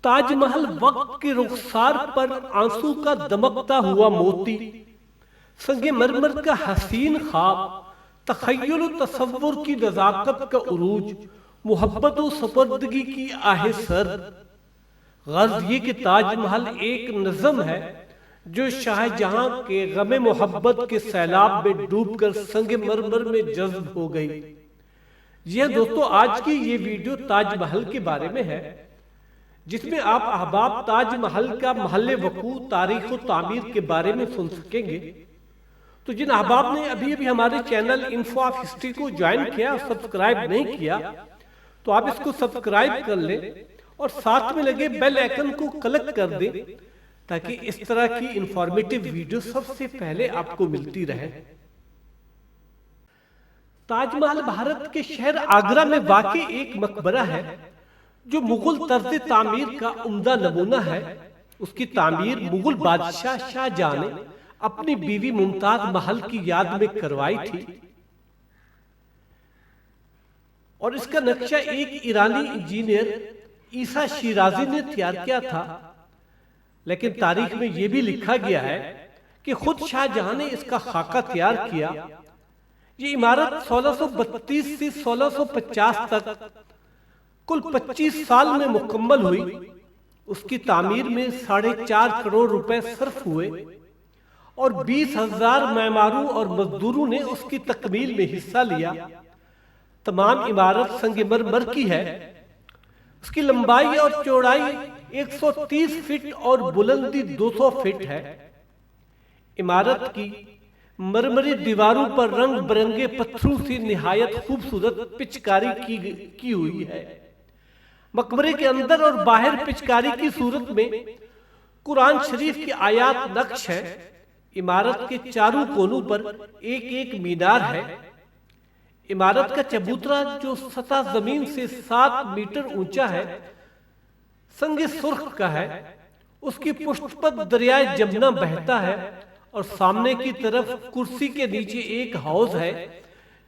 تاج محل وقت کے رخسار پر آنسو کا دمکتا ہوا موتی، سنگ مرمر کا حسین خواب، تخیل و تصور کی نزاکت کا عروج، محبت و سپردگی کی آہ سرد۔ غرض یہ کہ تاج محل ایک نظم ہے جو شاہ جہاں کے غم محبت کے سیلاب میں ڈوب کر سنگ مرمر میں جذب ہو گئی۔ جی ہاں دوستو، آج کی یہ ویڈیو تاج محل کے بارے میں ہے، جس میں آپ احباب تاج محل کا محل وقوع، تاریخ و تعمیر کے بارے میں سن سکیں گے۔ تو جن احباب نے ابھی ہمارے چینل انفو آف ہسٹری کو جوائن کیا اور سبسکرائب نہیں کیا تو آپ اس کو سبسکرائب کر لیں اور ساتھ میں لگے بیل آئیکن کو کلک کر دیں تاکہ اس طرح کی انفارمیٹیو ویڈیو سب سے پہلے آپ کو ملتی رہے۔ تاج محل بھارت کے شہر آگرہ میں واقع ایک مقبرہ ہے جو مغل طرز تعمیر کا عمدہ نمونہ ہے۔ اس کی تعمیر مغل بادشاہ شاہ جہاں نے اپنی بیوی ممتاز محل کی یاد میں کروائی تھی، اور اس کا نقشہ ایک ایرانی انجینئر عیسیٰ شیرازی نے تیار کیا تھا، لیکن تاریخ میں یہ بھی لکھا گیا ہے کہ خود شاہ جہاں نے اس کا خاکہ تیار کیا۔ یہ عمارت 1632 سے 1650 تک کل 25 سال میں مکمل ہوئی۔ اس کی تعمیر میں 4.5 کروڑ روپے صرف ہوئے اور 20,000 معماروں اور مزدوروں نے اس کی تکمیل میں حصہ لیا۔ تمام عمارت سنگ مرمر کی ہے۔ اس کی لمبائی اور چوڑائی 130 فٹ اور بلندی 200 فٹ ہے۔ عمارت کی مرمری دیواروں پر رنگ برنگے پتھروں سے نہایت خوبصورت پچکاری کی ہوئی ہے۔ مقبرے کے اندر اور باہر پچکاری کی صورت میں قرآن شریف کی آیات نقش ہے۔ عمارت کے چاروں کونوں پر ایک ایک مینار ہے۔ عمارت کا چبوترا جو سطح زمین سے 7 میٹر اونچا ہے، سنگ سرخ کا ہے۔ اس کی پشت پر دریائے جمنا بہتا ہے اور سامنے کی طرف کرسی کے نیچے ایک حوض ہے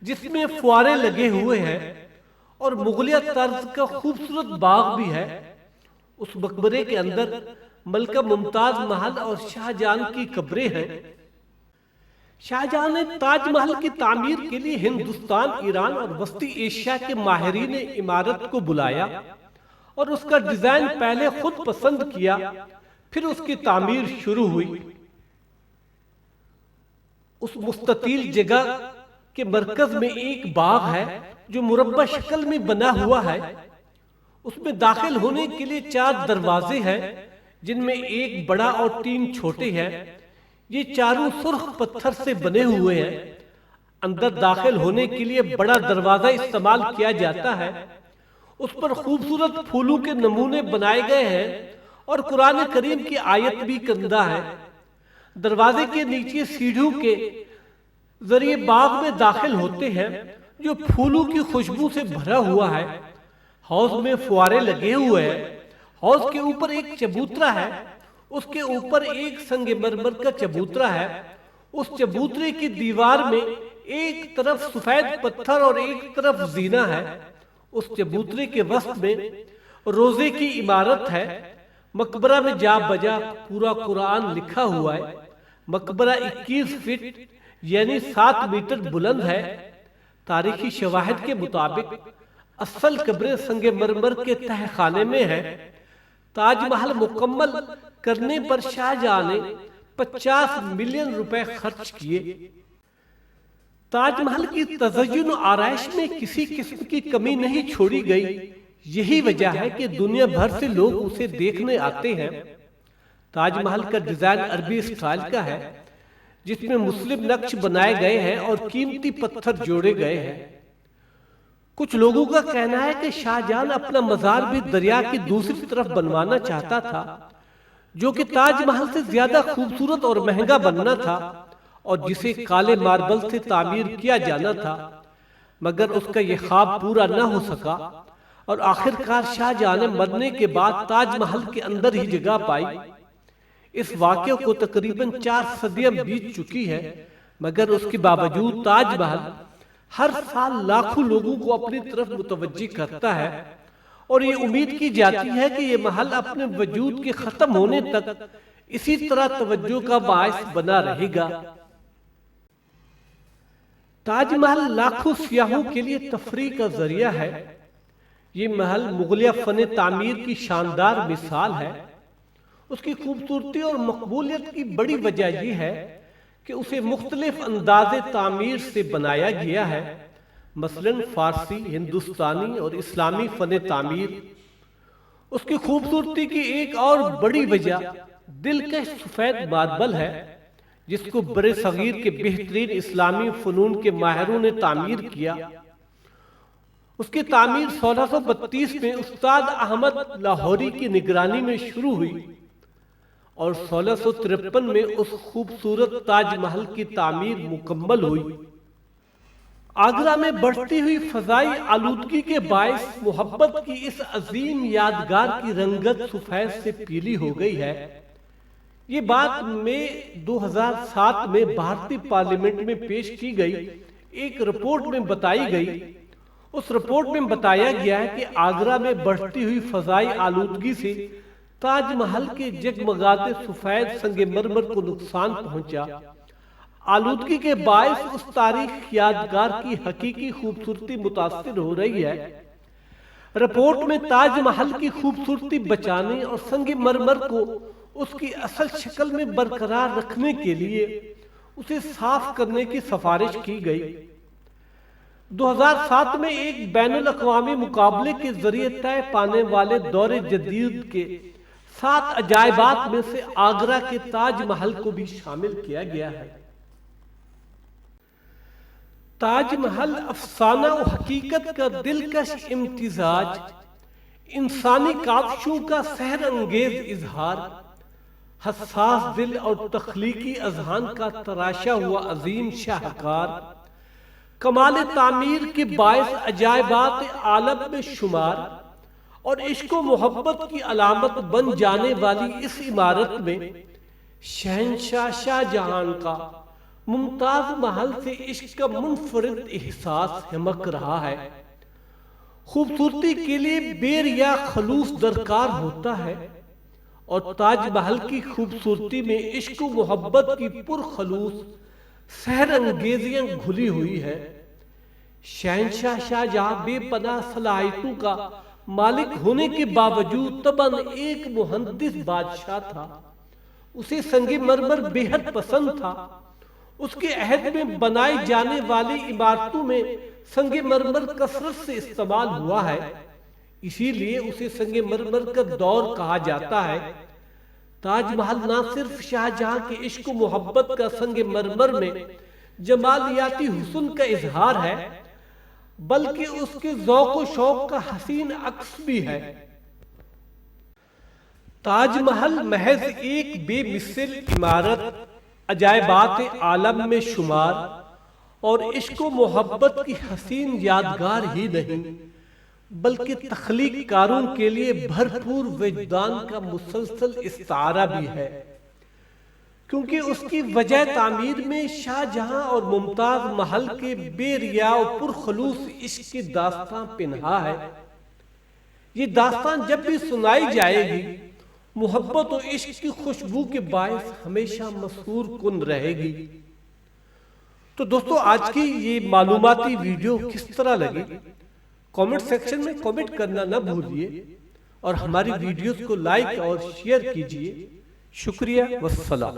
جس میں فوارے لگے ہوئے ہیں، اور مغلیہ طرز کا خوبصورت باغ بھی ہے۔ اس مقبرے کے اندر ملکہ ممتاز محل اور شاہ جہاں کی قبریں ہیں۔ شاہ جہاں نے تاج محل کی تعمیر کے لیے ہندوستان، ایران اور وسطی ایشیا کے ماہرین عمارت کو بلایا اور اس کا ڈیزائن پہلے خود پسند کیا، پھر اس کی تعمیر شروع ہوئی۔ اس مستطیل جگہ کے مرکز میں ایک باغ ہے جو مربع شکل میں بنا ہوا ہے۔ اس میں داخل ہونے کے لیے 4 دروازے ہیں جن میں ایک بڑا اور 3 چھوٹے ہیں۔ یہ چاروں سرخ پتھر سے بنے ہوئے ہیں۔ اندر داخل ہونے کے لیے بڑا دروازہ استعمال کیا جاتا ہے۔ اس پر خوبصورت پھولوں کے نمونے بنائے گئے ہیں اور قرآن کریم کی آیت بھی کندہ ہے۔ دروازے کے نیچے سیڑھیوں کے ذریعے باغ میں داخل ہوتے ہیں جو پھولوں کی خوشبو سے بھرا ہوا ہے۔ حوض میں فوارے لگے ہوئے ہیں۔ حوض کے اوپر ایک چبوترا ہے، اس کے اوپر ایک سنگ مرمر کا چبوترا ہے۔ اس چبوترے کی دیوار میں ایک طرف سفید پتھر اور ایک طرف زینہ ہے۔ اس چبوترے کے وسط میں روزے کی عمارت ہے۔ مقبرہ میں جا بجا پورا قرآن لکھا ہوا ہے۔ مقبرہ 21 فٹ یعنی 7 میٹر بلند ہے۔ تاریخی شواہد کے مطابق اصل قبر سنگ مرمر کے تہ خانے میں ہے۔ تاج محل مکمل کرنے پر شاہ جہاں نے 50 ملین روپے خرچ کیے۔ تاج محل کی تزئین و آرائش میں کسی قسم کی کمی نہیں چھوڑی گئی۔ یہی وجہ ہے کہ دنیا بھر سے لوگ اسے دیکھنے آتے ہیں۔ تاج محل کا ڈیزائن عربی اسٹائل کا ہے، جس میں مختلف نقش بنائے گئے ہیں اور قیمتی پتھر جوڑے گئے ہیں۔ کچھ لوگوں کا کہنا ہے کہ شاہ جہاں اپنا مزار بھی دریا کی دوسری طرف بنوانا چاہتا تھا، جو کہ تاج محل سے زیادہ خوبصورت اور مہنگا بننا تھا اور جسے کالے ماربل سے تعمیر کیا جانا تھا، مگر اس کا یہ خواب پورا نہ ہو سکا اور آخر کار شاہ جہاں نے مرنے کے بعد تاج محل کے اندر ہی جگہ پائی۔ اس واقعے کو تقریباً 4 صدیاں بیت چکی ہے، مگر اس کے باوجود تاج محل ہر سال لاکھوں لوگوں کو اپنی طرف متوجہ کرتا ہے اور یہ امید کی جاتی ہے کہ یہ محل اپنے وجود کے ختم ہونے تک اسی طرح توجہ کا باعث بنا رہے گا۔ تاج محل لاکھوں سیاحوں کے لیے تفریح کا ذریعہ ہے۔ یہ محل مغلیہ فن تعمیر کی شاندار مثال ہے۔ اس کی خوبصورتی اور مقبولیت کی بڑی وجہ یہ ہے کہ اسے مختلف انداز تعمیر سے بنایا گیا ہے، مثلاً فارسی، ہندوستانی اور اسلامی فن تعمیر۔ اس کی خوبصورتی کی ایک اور بڑی وجہ دلکش سفید ماربل ہے، جس کو برِ صغیر کے بہترین اسلامی فنون کے ماہروں نے تعمیر کیا۔ اس کی تعمیر 1632 میں استاد احمد لاہوری کی نگرانی میں شروع ہوئی اور 1653 میں اس خوبصورت تاج محل کی تعمیر مکمل ہوئی۔ آگرہ میں بڑھتی ہوئی فضائی آلودگی کے باعث محبت کی اس عظیم یادگار کی رنگت سفید سے پیلی ہو گئی ہے۔ یہ بات مئی 2007 میں بھارتی پارلیمنٹ میں پیش کی گئی ایک رپورٹ میں بتائی گئی۔ اس رپورٹ میں بتایا گیا ہے کہ آگرہ میں بڑھتی ہوئی فضائی آلودگی سے تاج محل کے جگمگاتے سفید سنگ مرمر کو نقصان پہنچا۔ آلودگی کے باعث اس تاریخ یادگار کی حقیقی خوبصورتی متاثر ہو رہی ہے۔ رپورٹ میں تاج محل کی خوبصورتی بچانے اور سنگ مرمر کو اس کی اصل شکل میں برقرار رکھنے کے لیے اسے صاف کرنے کی سفارش کی گئی۔ 2007 میں ایک بین الاقوامی مقابلے کے ذریعے طے پانے والے دور جدید کے 7 عجائبات میں سے آگرہ کے تاج محل کو بھی شامل کیا گیا ہے۔ تاج محل افسانہ و حقیقت کا دلکش امتزاج، انسانی کاوشوں کا سحر انگیز اظہار، حساس دل اور تخلیقی اذہان کا تراشا ہوا عظیم شاہکار، کمال تعمیر کے باعث عجائبات عالم میں شمار اور عشق و محبت کی علامت بن جانے والی اس عمارت میں شہنشاہ شاہ جہان کا ممتاز محل سے عشق کا منفرد احساس ہمک رہا ہے۔ خوبصورتی کے لیے بیر یا خلوص درکار ہوتا ہے اور تاج محل کی خوبصورتی میں عشق و محبت کی پرخلوص سحر انگیزیاں گھلی ہوئی ہے۔ شہنشاہ شاہ جہاں بے پناہ صلاحیتوں کا مالک ہونے کے باوجود طبعاً ایک مہندس بادشاہ تھا۔ اسے سنگ مرمر بے حد پسند تھا۔ اس کے عہد میں بنائی جانے والی عمارتوں میں سنگ مرمر کثرت سے استعمال ہوا ہے، اسی لیے اسے سنگ مرمر کا دور کہا جاتا ہے۔ تاج محل نہ صرف شاہ جہاں کے عشق و محبت کا سنگ مرمر میں جمالیاتی حسن کا اظہار ہے، بلکہ اس کے ذوق و شوق کا حسین عکس بھی ہے۔ تاج محل محض ایک بے مثل عمارت، عجائبات عالم میں شمار اور عشق و محبت کی حسین یادگار ہی نہیں، بلکہ تخلیق کاروں کے لیے بھرپور وجدان کا مسلسل استعارہ بھی ہے، کیونکہ اس کی وجہ تعمیر میں شاہ جہاں اور ممتاز محل کے بے ریا و پرخلوص عشق کی داستان پنہا ہے۔ یہ داستان جب بھی سنائی جائے گی، محبت و عشق کی خوشبو کے باعث ہمیشہ مسحور کن رہے گی۔ تو دوستو، آج کی یہ معلوماتی ویڈیو کس طرح لگی؟ کامنٹ سیکشن میں کامنٹ کرنا نہ بھولیے اور ہماری ویڈیوز کو لائک اور شیئر کیجیے۔ شکریہ والسلام۔